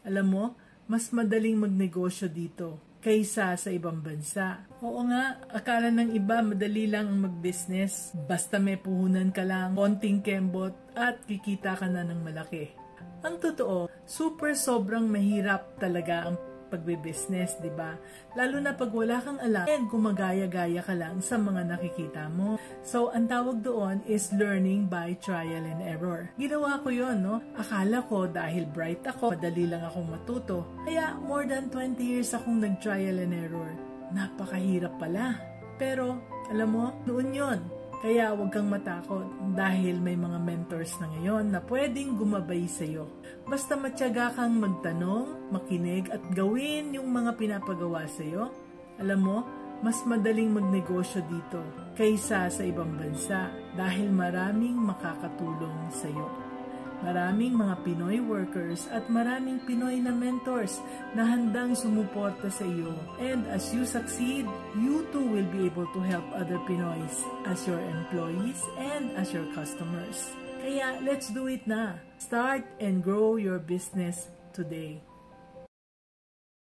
Alam mo, mas madaling magnegosyo dito kaysa sa ibang bansa. Oo nga, akala ng iba madali lang ang mag-business. Basta may puhunan ka lang, konting kembot at kikita ka na ng malaki. Ang totoo, sobrang mahirap talaga ang pagbe-business, di ba? Lalo na pag wala kang alam and gumagaya-gaya ka lang sa mga nakikita mo. So, ang tawag doon is learning by trial and error. Ginawa ko yon, no? Akala ko dahil bright ako, madali lang akong matuto. Kaya more than 20 years akong nag-trial and error. Napakahirap pala. Pero, alam mo, noon yon. Kaya huwag kang matakot dahil may mga mentors na ngayon na pwedeng gumabay sa'yo. Basta matyaga kang magtanong, makinig at gawin yung mga pinapagawa sa'yo. Alam mo, mas madaling magnegosyo dito kaysa sa ibang bansa dahil maraming makakatulong sa'yo. Maraming mga Pinoy workers at maraming Pinoy na mentors na handang sumuporta sa iyo. And as you succeed, you too will be able to help other Pinoys as your employees and as your customers. Kaya let's do it na. Start and grow your business today.